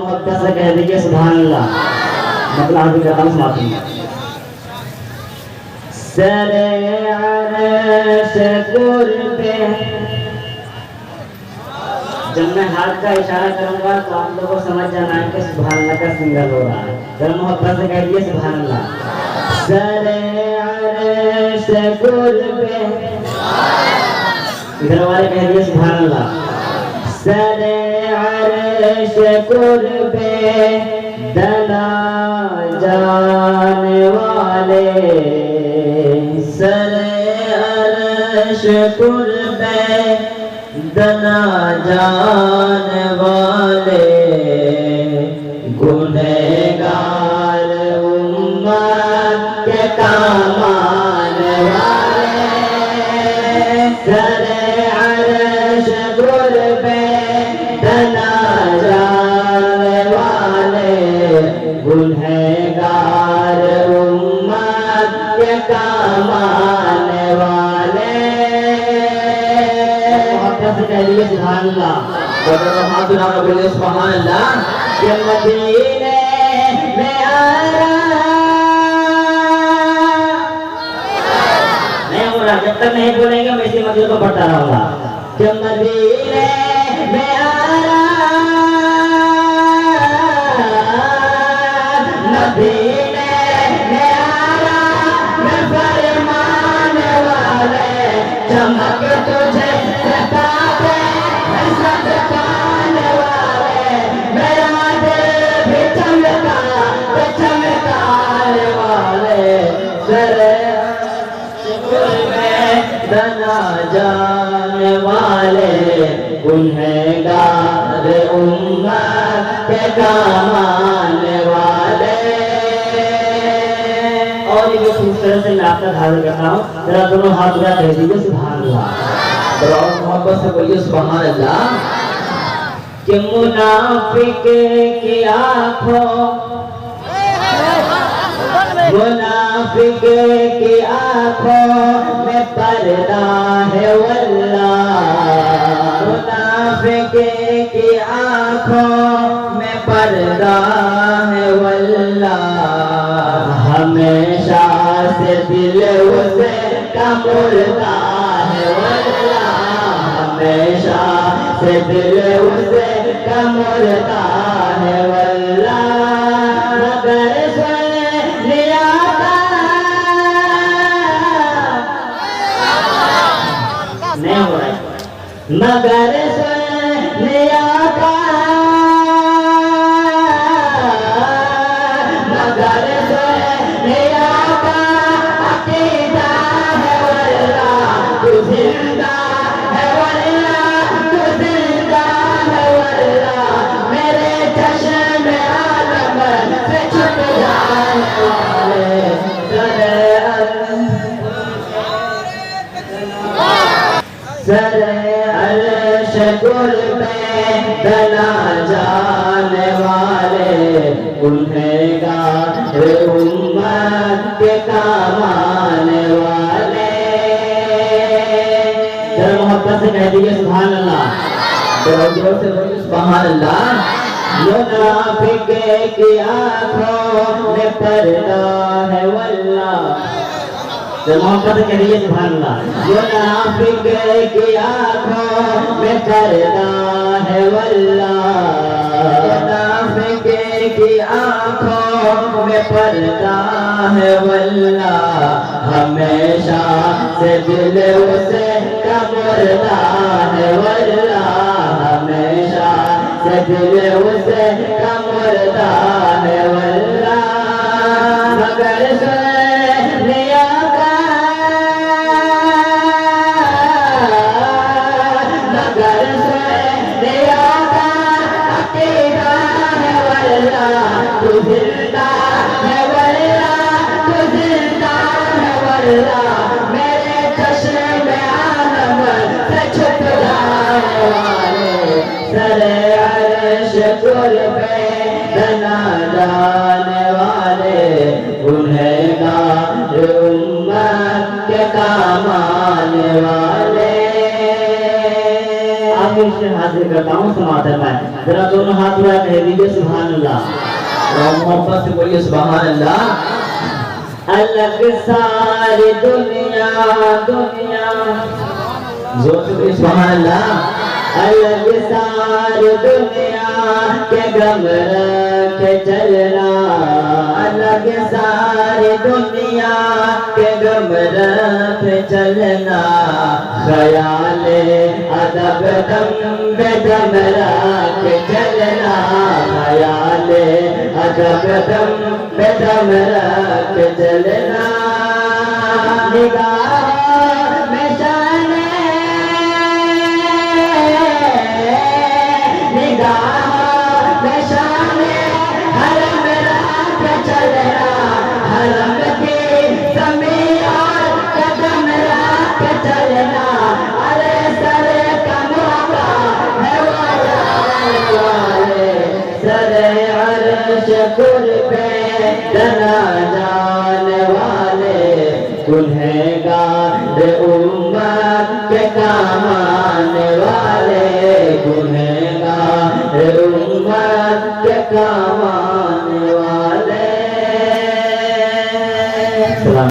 मोहब्बत से कह दीजिए सुभान अल्लाह। मतलब आगे का नाम सुनाती हूँ। सरे अर्श कुर्बे, जब मैं हाथ का इशारा करूंगा तो आप लोगों को समझ जाना है कि सुभान अल्लाह का सिंगल हो रहा है। जरा मोहब्बत से कह दीजिए सुभान अल्लाह। सरे अर्श कुर्बे, इधर वाले कह दिए सुभान अल्लाह। सरे अर्श कुर्बे दना जाने वाले, सरे अर्श कुर्बे दना जाने वाले, गुनहगार उम्मत के काम आने वाले, सरे अर्श कुर्बे दना जाने वाले, गुनहगार उम्मत के काम आने वाले। सुभान अल्लाह। हाथ उठाकर बोलिए सुभान अल्लाह। के मदीने में आया नहीं हो रहा, जब तक नहीं बोलेंगे मैं इसी मदीने को पढ़ता रहूंगा। के मदीने में आया, मदीने में आया, मैं फरमान वाले, चमक तुझे दना जाने वाले, गुनहगार उम्मत के काम आने वाले। और ये खूबसूरत से मैं आपका हाजिर करता हूँ, जरा दोनों हाथ उठा कह दीजिए सुभान अल्लाह। जरा मोहब्बत से बोलिए सुभान अल्लाह। कि मुनाफिक की आँखों, मुनाफिक की आँखों में पर्दा है वल्लाह, मुनाफिक की आँखों में पर्दा है वल्लाह, हमेशा से दिल उसे का मुर्दा है वल्लाह, हमेशा से दिल उसे का मुर्दा है वल्लाह। मगर नहीं हो रहा है, मगर सुनिया का, मगर सुनिया का अकीदा है वल्लाह, तू जिंदा है वल्लाह, तू जिंदा है वल्लाह, मेरे चश्मे आलम से छुप जाने वाले, सरे अर्श कुर्बे दना जाने वाले, गुनहगार उम्मत के काम आने वाले। जरा मोहब्बत से कह दीजिए सुभान अल्लाह। जरा जोर से बोलिए सुभान अल्लाह। मुनाफिक की आँखों में पर्दा है वल्लाह, मोहब्बत के लिए सुभान अल्लाह। मुनाफिक की आँखों में पर्दा है वल्लाह, मुनाफिक की आँखों में पर्दा है वल्लाह, हमेशा से दिल उसे का मुर्दा है वल्लाह, हमेशा से दिल उसे का मुर्दा है वल्लाह। मगर सुनिया का, मगर सुनिया का अकीदा है वल्लाह, तू जिंदा है वल्लाह, तू जिंदा है वल्लाह, मेरे चश्मे आलम से छुप जाने वाले, सरे अर्श कुर्बे दना बार फिर से हाजिर करता हूँ समाधन में, जरा दोनों हाथ उठा कह दीजिए सुभान अल्लाह। और मोहब्बत से बोलिए सुभान अल्लाह। अलग सारी दुनिया दुनिया, जोर से बोलिए सुभान अल्लाह। अलग सारी दुनिया के गम रखे चलना, अलग सारी दुनिया के गम रखे चलना, ख्याले अदब दम बेदम रखे चलना, ख्याले अदब दम बेदम रखे चलना। निगाह में शाने जाने वाले गुनहगार उम्मत के काम आने वाले, गुनहगार उम्मत के काम